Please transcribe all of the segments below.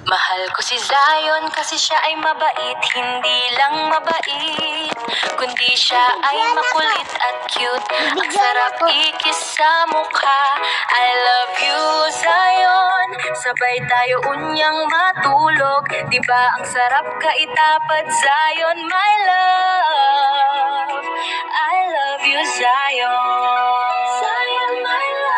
Mahal ko si Zion kasi siya ay mabait, hindi lang mabait, kundi siya ay makulit at cute. Ang sarap ikis sa mukha. I love you, Zion. Sabay tayo unyang matulog. Diba ang sarap kaitapat, Zion, my love. I love you, Zion. Zion, my love.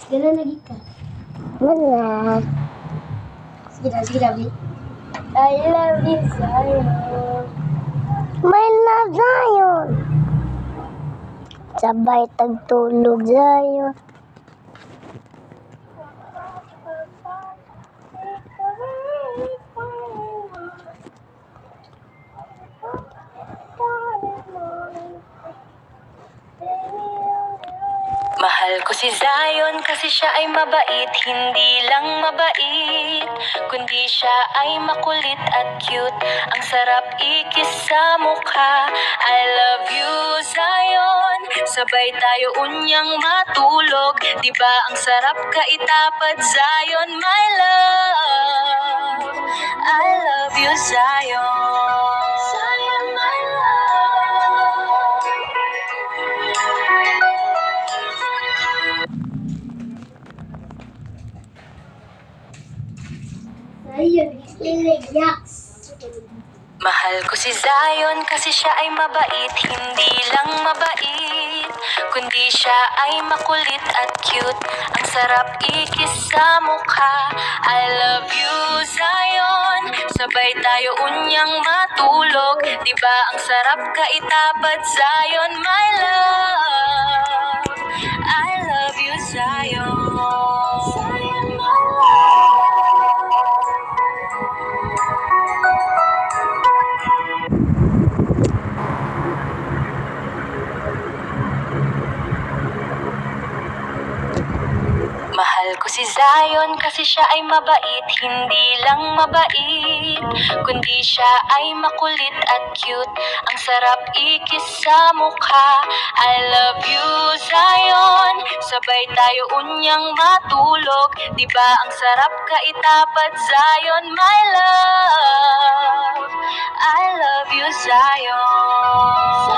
Sige na, lagi ka. Wala. Sige na, Bi. I love you, Zion. My love Zion. Sabay tagtulog Zion. Mahal ko si Zion kasi siya ay mabait, hindi lang mabait, kundi siya ay makulit at cute. Ang sarap ikis sa mukha. I love you, Zion. Sabay tayo unyang matulog. Diba ang sarap kaitapat, Zion, my love. I love you, Zion. Zion, my love. Zion, iligyax. Mahal ko si Zion kasi siya ay mabait, hindi lang mabait, kundi siya ay makulit at cute. Ang sarap ikis sa mukha. I love you, Zion. Sabay tayo unyang matulog. Diba ang sarap kaitapat, Zion, my love. I love you, Zion. Zion, my love. Mahal ko si Zion kasi siya ay mabait, hindi lang mabait, kundi siya ay makulit at cute. Ang sarap ikis sa mukha. I love you, Zion. Sabay tayo unyang matulog. Diba ang sarap kaitapat, Zion, my love. I love you, Zion.